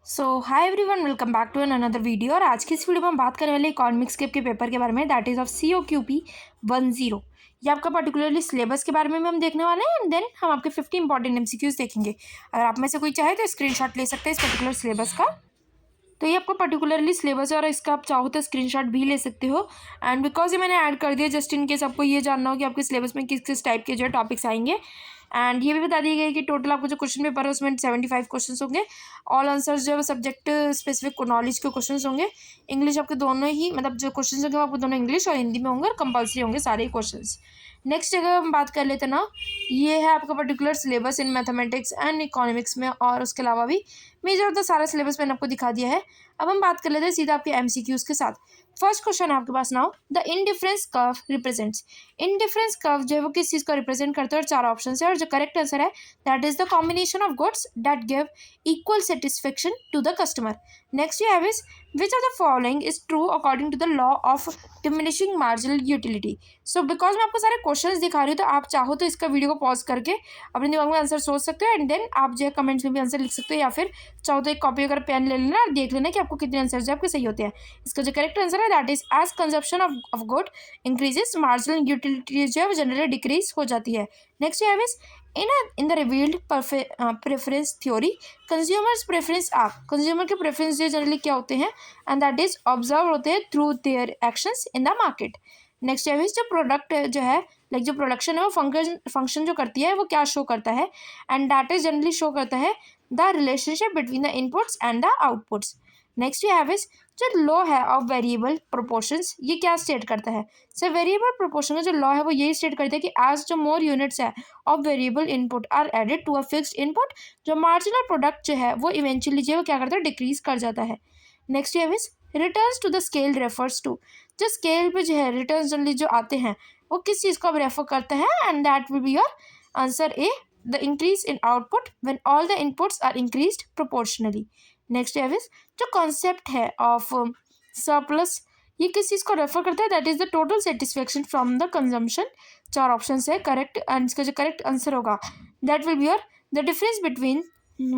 So hi everyone, welcome back to another video. और आज की इस वीडियो में हम बात करने वाले इकोनॉमिक्स के पेपर के बारे में, दैट इज़ ऑफ COQP 10। ये आपका पर्टिकुलरली सिलेबस के बारे में भी हम देखने वाले हैं एंड देन हम आपके 50 इंपॉर्टेंट MCQs देखेंगे। अगर आप में से कोई चाहे तो स्क्रीनशॉट ले सकते हैं इस पर्टिकुलर सिलेबस का। तो ये आपका पर्टिकुलरली सिलेबस है और इसका आप चाहो तो स्क्रीनशॉट भी ले सकते हो। एंड बिकॉज ये मैंने ऐड कर दिया जस्ट इन केस आपको ये जानना हो कि आपके सिलेबस में किस किस टाइप के जो है टॉपिक्स आएंगे। एंड ये भी बता दिया गया है कि टोटल आपको जो क्वेश्चन पेपर है उसमें 75 क्वेश्चन होंगे। ऑल आंसर्स जो है सब्जेक्ट स्पेसिफिक नॉलेज के क्वेश्चन होंगे। इंग्लिश आपके दोनों ही मतलब जो क्वेश्चन होंगे आपको दोनों इंग्लिश और हिंदी में होंगे और कंपलसरी होंगे सारे क्वेश्चन। नेक्स्ट अगर हम बात कर लेते हैं ना, ये है आपका particular syllabus in mathematics and economics में, और उसके अलावा भी मेजर ऑफ द सारा सिलेबस मैंने आपको दिखा दिया है। अब हम बात कर लेते हैं सीधा आपके MCQs के साथ। फर्स्ट क्वेश्चन है आपके पास now, the indifference curve represents. Indifference curve जो है वो किस चीज़ को रिप्रेजेंट करते हैं, और चार ऑप्शन है और जो करेक्ट आंसर है that is the combination of goods that give equal satisfaction to the customer. Next you have is which of the following is true according to the law of diminishing marginal utility. So because मैं आपको सारे questions दिखा रही हूँ तो आप चाहो तो इसका वीडियो को पॉज करके अपने दिमाग में आंसर सोच सकते हो एंड देन आप जो है कमेंट्स में भी आंसर लिख सकते हो, या फिर चाहो तो एक कॉपी अगर पेन ले लेना और देख लेना कि आपको कितने आंसर जो आपके सही होते हैं। इसका जो करेक्ट आंसर है that is as consumption of good increases marginal utility जो है वो जनरली डिक्रीज हो जाती है। नेक्स्ट है is in the revealed preference theory, consumers preference are, consumer के प्रेफरेंस जो जनरली क्या होते हैं एंड दैट इज ऑब्जर्व होते हैं through their actions in the market. Next है जो प्रोडक्ट जो है लाइक जो प्रोडक्शन है वो फंक्शन जो करती है वो क्या शो करता है, and that is generally show करता है the relationship between the inputs and the outputs. Next you have is जो लॉ है ऑफ वेरिएबल प्रोपोर्शंस, ये क्या स्टेट करता है। सो वेरिएबल प्रोपोर्शन का जो लॉ है वो यही स्टेट करता है कि एज जो मोर यूनिट्स है of variable input are added to a fixed input, जो मार्जिनल प्रोडक्ट जो है वो इवेंचुअली जो है वो क्या करता है डिक्रीज कर जाता है। Next you have is returns to the scale refers to, जो स्केल पे जो है रिटर्न्स जनरली जो आते हैं वो किस चीज़ को अब रेफर करता है, and that will be your answer A, the increase in output when all the inputs are increased proportionally. Next है जो कॉन्सेप्ट है ऑफ सरप्लस, ये किस चीज़ को रेफर करता है, that is the total satisfaction from the consumption. चार ऑप्शन है करेक्ट, एंड इसका जो करेक्ट आंसर होगा that will be your the difference between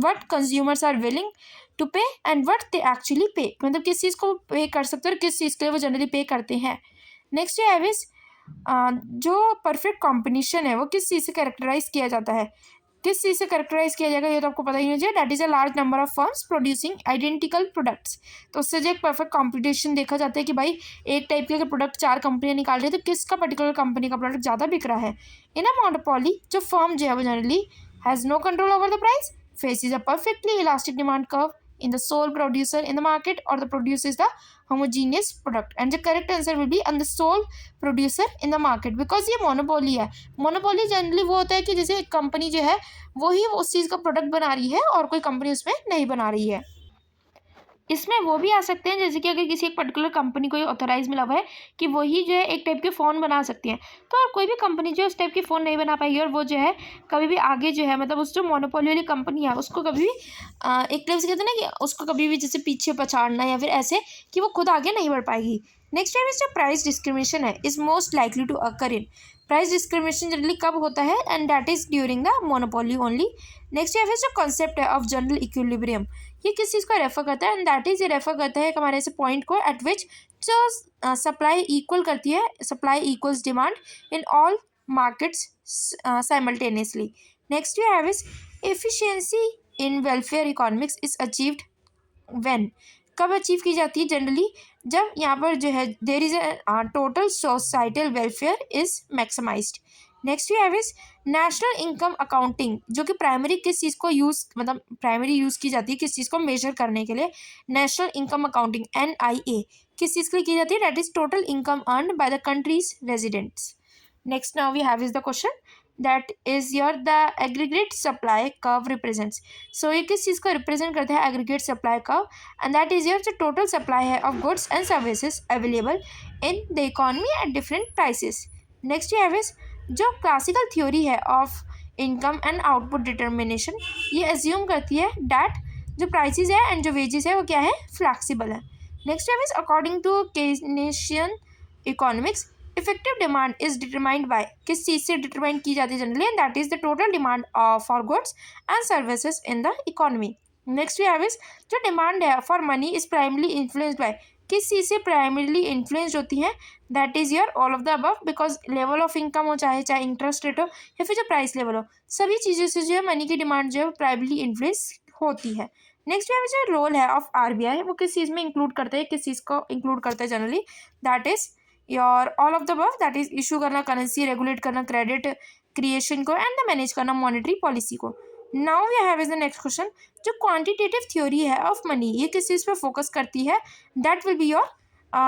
what consumers are willing to pay and what they actually pay, मतलब किस चीज़ को पे कर सकते हैं और किस चीज़ के लिए वो जनरली पे करते हैं। नेक्स्ट है इज जो परफेक्ट कॉम्बिनेशन है वो किस चीज़ से कैरेक्टराइज किया जाता है, किस चीज़ से कैरेक्टराइज किया जाएगा ये तो आपको पता ही नहीं चाहिए, that is a large number of firms producing identical products. तो उससे जो एक परफेक्ट कॉम्पिटिशन देखा जाता है कि भाई एक टाइप के अगर प्रोडक्ट चार कंपनियां निकाल रही है तो किसका पर्टिकुलर कंपनी का प्रोडक्ट ज़्यादा बिक रहा है। इन अ मोनोपोली जो फर्म जो है वो generally has no control over the price, faces a perfectly elastic demand curve in the sole producer in the market, or the produces the homogeneous product, and the correct answer will be on the sole producer in the market because ये monopoly है। monopoly generally वो होता है कि जैसे एक company जो है वही उस चीज़ का प्रोडक्ट बना रही है और कोई कंपनी उसमें नहीं बना रही है। इसमें वो भी आ सकते हैं जैसे कि अगर किसी एक पर्टिकुलर कंपनी को ऑथराइज मिला हुआ है कि वही जो है एक टाइप के फ़ोन बना सकती हैं, तो और कोई भी कंपनी जो उस टाइप के फ़ोन नहीं बना पाएगी और वो जो है कभी भी आगे जो है मतलब उस जो मोनोपोली वाली कंपनी है उसको कभी भी एक टाइप से कहते हैं ना कि उसको कभी भी जैसे पीछे पछाड़ना या फिर ऐसे कि वो खुद आगे नहीं बढ़ पाएगी। नेक्स्ट टाइम जो प्राइस डिस्क्रिमिनेशन है is most likely to occur in, price discrimination generally कब होता है, and that is during the monopoly only. Next है जो कॉन्सेप्ट है ऑफ जनरल इक्विलिब्रियम, ये किस चीज़ को रेफर करता है, एंड दैट इज ये रेफर करता है हमारे ऐसे पॉइंट को एट विच जो सप्लाई इक्वल करती है, supply equals demand in all markets simultaneously. Next you have is efficiency in welfare economics is achieved when, कब अचीव की जाती है जनरली, जब यहाँ पर जो है there is total societal welfare is maximised. Next you have is national income accounting, जो कि प्राइमरी किस चीज़ को यूज़ मतलब प्राइमरी यूज़ की जाती है किस चीज़ को मेजर करने के लिए, नेशनल इनकम अकाउंटिंग NIA किस चीज़ के लिए की जाती है, that is total income earn by the country's residents. Next now we have is the question that is your the aggregate supply curve represents. So ये किस चीज़ को रिप्रेजेंट करता है aggregate supply curve, and that is your जो total supply है of goods and services available in the economy at different prices. Next you have is जो classical theory है of income and output determination, ये assume करती है that जो prices है and जो वेजेस है वो क्या है फ्लैक्सीबल है। नेक्स्ट है is according to Keynesian economics effective demand is determined by, किस चीज़ से डिटरमाइन की जाती है generally, and that is the total demand for goods and services in the economy. Next we have is जो demand है for money is primarily influenced by, किस चीज़ से प्राइमरली इन्फ्लुएंस्ड होती है, that is your all of the above, because level of income हो, चाहे चाहे इंटरेस्ट रेट हो या फिर जो प्राइस लेवल हो, सभी चीज़ों से जो है मनी की डिमांड जो है प्राइमरली इन्फ्लुएंस होती है। नेक्स्ट वी हैव जो रोल है ऑफ आरबीआई, वो किस चीज़ में इंक्लूड करते हैं, किस चीज़ को इंक्लूड करते हैं generally, that is your all of the above, that is issue करना करेंसी, रेगुलेट करना क्रेडिट क्रिएशन को, एंड द मैनेज करना मॉनेटरी पॉलिसी को। Now we have is the next question, जो क्वांटिटेटिव थ्योरी है ऑफ मनी, ये किस चीज़ पे फोकस करती है, that will be your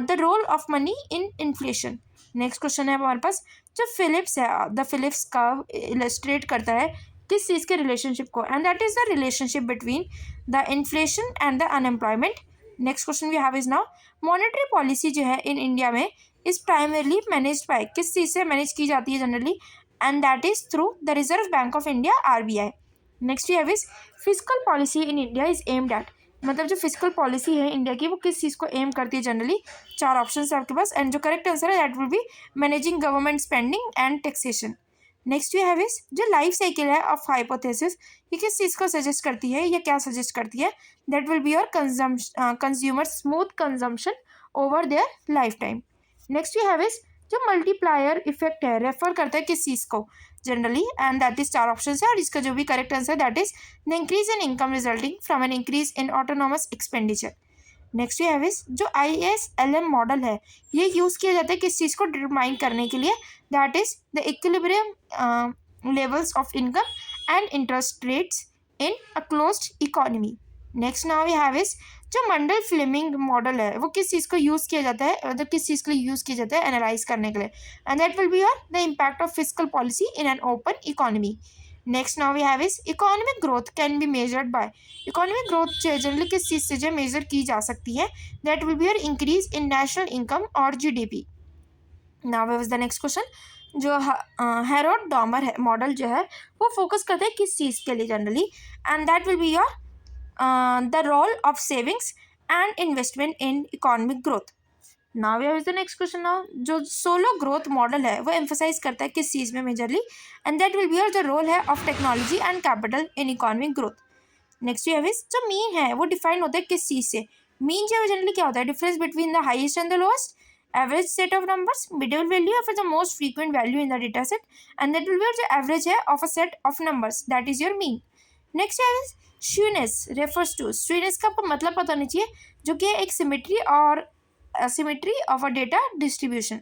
the role of money in inflation. Next question है हमारे पास, जो फिलिप्स है, द फिलिप्स कर्व इलस्ट्रेट करता है किस चीज़ के रिलेशनशिप को, and that is the relationship between the inflation and the unemployment. Next question we have is now, monetary policy जो है इन इंडिया में इज प्राइमरली मैनेज्ड बाय, किस चीज़ से मैनेज की जाती है generally, and that is through the Reserve Bank of India RBI. Next we have is physical policy in India is aimed at, मतलब जो फिजिकल पॉलिसी है इंडिया की वो किस चीज़ को एम करती है जनरली, चार ऑप्शन है आपके पास, एंड जो करेक्ट आंसर है that will be managing government spending and taxation. Next we have is जो लाइफ साइकिल है ऑफ हाइपोथेसिस, ये किस चीज़ को सजेस्ट करती है या क्या सजेस्ट करती है, that will be your consumer smooth consumption over their lifetime. Next we have is जो मल्टीप्लायर इफेक्ट है रेफर करता है किस चीज़ को जनरली, एंड दैट इज चार ऑप्शन है, और इसका जो भी correct answer that is the increase in income resulting from an increase in autonomous expenditure. Next we have is जो ISLM मॉडल है, ये यूज़ किया जाता है किस चीज़ को डिटरमाइन करने के लिए, that is the equilibrium levels of income and interest rates in a closed economy. Next now we have is जो मंडल फ्लेमिंग मॉडल है वो किस चीज़ को यूज़ किया जाता है, मतलब किस चीज़ के लिए यूज़ किया जाता है एनालाइज करने के लिए, and that will be your the impact of physical policy in an open economy. Next now we have is economic growth can be measured by, economic growth generally किस चीज़ से जो मेजर की जा सकती है, that will be your increase in national income और GDP। Now we is the next question, जो हेरोड डॉमर है मॉडल जो है वो फोकस करते हैं किस चीज़ के लिए generally, and that will be your the role of savings and investment in economic growth. Now is the next question, now जो सोलो ग्रोथ मॉडल है वो एम्फोसाइज करता है किस चीज़ में majorly, and that will be your the role है of technology and capital in economic growth. Next we have is जो मीन है वो डिफाइन होता है किस चीज़ से, मीन जो है जनरली क्या होता है, difference between the highest and the lowest average set of numbers, middle value या फिर the most frequent value in the data set, and that will be your जो एवरेज है of a set of numbers, that is your mean. Next है स्यूनेस refers to, स्यूनेस का आपको मतलब पता होना चाहिए, जो कि एक सिमेट्री और asymmetry of a data distribution.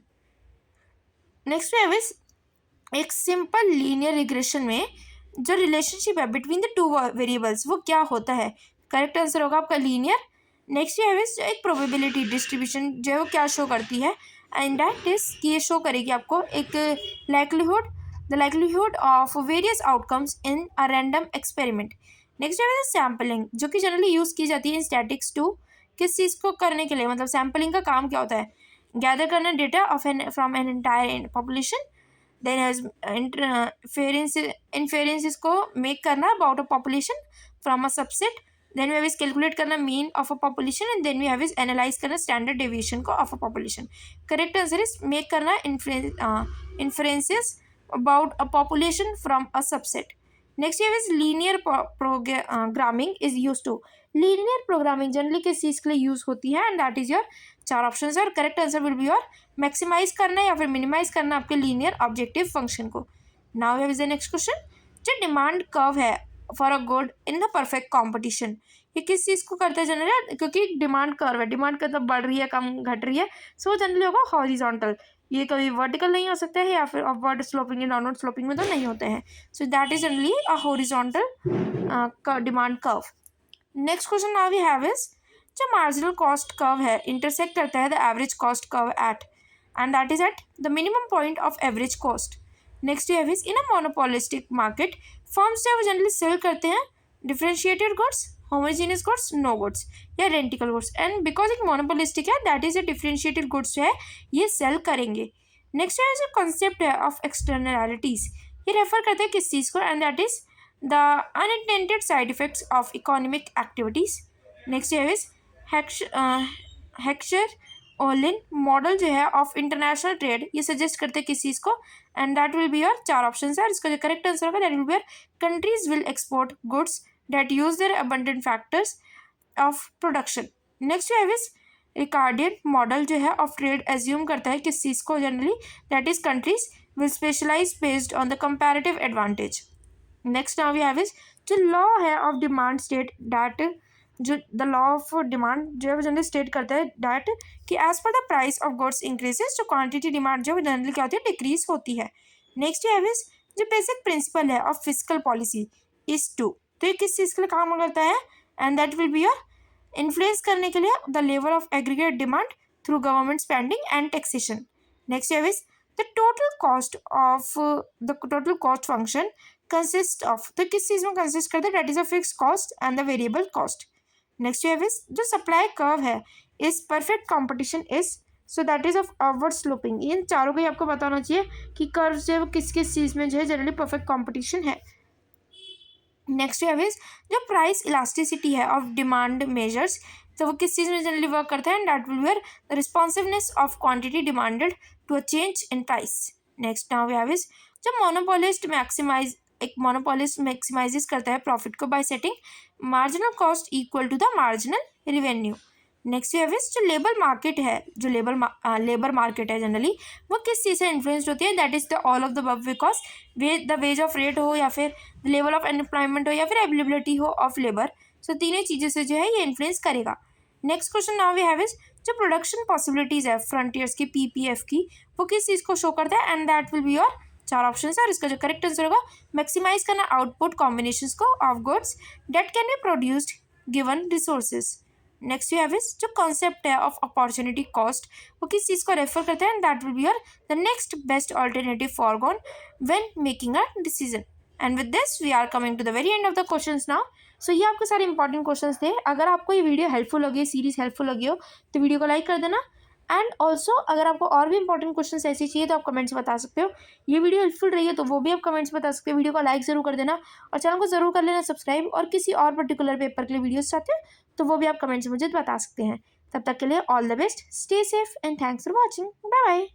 Next है इज एक सिंपल लीनियर रिग्रेशन में जो रिलेशनशिप है बिटवीन द टू वेरिएबल्स वो क्या होता है, करेक्ट आंसर होगा आपका लीनियर। नेक्स्ट है इज एक प्रोबेबिलिटी डिस्ट्रीब्यूशन जो है वो क्या शो करती है, एंड दैट इज कि ये शो करेगी आपको एक likelihood, the likelihood of various outcomes in a random experiment. Next है सैम्पलिंग, जो कि जनरली यूज़ की जाती है इन स्टैटिक्स टू, किस चीज़ को करने के लिए, मतलब सैम्पलिंग का काम क्या होता है, गैदर करना data of an from an entire population, then has inferences को मेक करना about a population from a subset, then we have is calculate करना mean of a population, and then we have is analyse करना standard deviation को of a population. Correct answer is make करना inferences about a population from a subset. Next है is linear programming is use to, linear programming generally किस चीज़ के लिए use होती है, एंड दैट इज योर चार ऑप्शन है, और correct answer will be your maximise करना या फिर मिनिमाइज करना आपके लीनियर ऑब्जेक्टिव फंक्शन को। Now have is the next question, जो डिमांड कर्व है for a good in the perfect competition, ये किस चीज़ को करता है जनरली, क्योंकि डिमांड कर्व है, डिमांड मतलब बढ़ रही है कम घट रही है, सो जनरली होगा हॉरिजॉन्टल, ये कभी वर्टिकल नहीं हो सकता है या फिर अपवर्ड स्लोपिंग या डाउनवर्ड स्लोपिंग में तो नहीं होते हैं, so that is generally a horizontal demand curve. Next question now we have is जो मार्जिनल कॉस्ट कर्व है इंटरसेक्ट करता है the average cost curve at, and that is at the minimum point of average cost. Next have is in a monopolistic market firms जो है वो generally sell करते हैं differentiated goods, homogeneous goods, no goods या रेंटिकल goods, and because एक monopolistic है that is a differentiated goods जो है ये सेल करेंगे। नेक्स्ट है जो कॉन्सेप्ट है ऑफ एक्सटर्नैलिटीज, ये रेफर करते हैं किस चीज़ को, and that is the unintended side effects of economic activities. Next है इज हेक्चर ओलिन मॉडल जो है ऑफ इंटरनेशनल ट्रेड, ये सजेस्ट करते हैं किस चीज़ को, and that will be your चार ऑप्शन है, और इसका जो करेक्ट आंसर होगा that will be your country's will export goods that use their abundant factors of production. Next we have is Ricardian model जो है ऑफ ट्रेड एज्यूम करता है किस चीज़ को generally, that is countries will specialise based on the comparative advantage. Next now we have is जो law है of demand state that, जो द लॉ ऑफ डिमांड जो है वो जनरली स्टेट करता है दैट कि as per the price of goods increases जो क्वांटिटी डिमांड जो है जनरली क्या होती है, डिक्रीज होती है. नेक्स्ट वी हैव इज जो बेसिक प्रिंसिपल है of physical policy is to, तो ये किस चीज़ के लिए काम करता है, and that will be your influence करने के लिए the level of aggregate demand through government spending and taxation. Next है is the total cost function consist of, तो किस चीज़ में कंसिस्ट करते हैं, that is a fix cost and the variable cost. Next है इज जो सप्लाई कर्व है is perfect competition is, so that is of upward sloping. इन चारों को ही आपको पता होना चाहिए कि कर्व जो है वो किस किस चीज़ में जो है जनरली परफेक्ट कॉम्पिटिशन है. नेक्स्ट है इज जो प्राइस इलास्टिसिटी है ऑफ डिमांड मेजर्स, तो वो किस चीज़ में जनरली वर्क करता है, and that will where the responsiveness of quantity demanded to a change in price. Next now we have is जो मोनोपोलिस्ट मैक्सिमाइज करता है प्रॉफिट को by setting marginal cost equal to the marginal revenue. Next we have is जो labour market है, जो labour market है generally वो किस चीज़ से इन्फ्लुएंस्ड होती है, that is the all of the above, because the ways of rate हो या फिर लेवल ऑफ अनएम्प्लॉयमेंट हो या फिर अवेलेबिलिटी हो ऑफ लेबर, सो तीनों चीज़ों से जो है ये इन्फ्लुएंस करेगा. Next question now we have is जो प्रोडक्शन पॉसिबिलिटीज़ है फ्रंटियर्स की PPF की, वो किस चीज़ को शो करता है, and that will be your चार ऑप्शन है, और इसका जो करेक्ट आंसर होगा मैक्सिमाइज करना आउटपुट कॉम्बिनेशंस को of goods that can be produced given resources. Next you have is जो कॉन्सेप्ट है ऑफ अपॉर्चुनिटी कॉस्ट, वो किस चीज़ को रेफर करते हैं, and that will be your the next best alternative forgone when making a decision. And with this we are coming to the very end of the questions now. So ये आपके सारे important questions थे. अगर आपको ये video helpful लगी, series helpful लगी हो तो वीडियो को लाइक कर देना. एंड ऑल्सो अगर आपको और भी इंपॉर्टेंट क्वेश्चंस ऐसे चाहिए तो आप कमेंट्स बता सकते हो. ये वीडियो हेल्पफुल रही है तो वो भी आप कमेंट्स बता सकते हो. वीडियो को लाइक जरूर कर देना और चैनल को जरूर कर लेना सब्सक्राइब. और किसी और पर्टिकुलर पेपर के लिए वीडियोस चाहते हो तो वो भी आप कमेंट्स मुझे बता सकते हैं. तब तक के लिए all the best, stay safe and thanks for watching. Bye bye.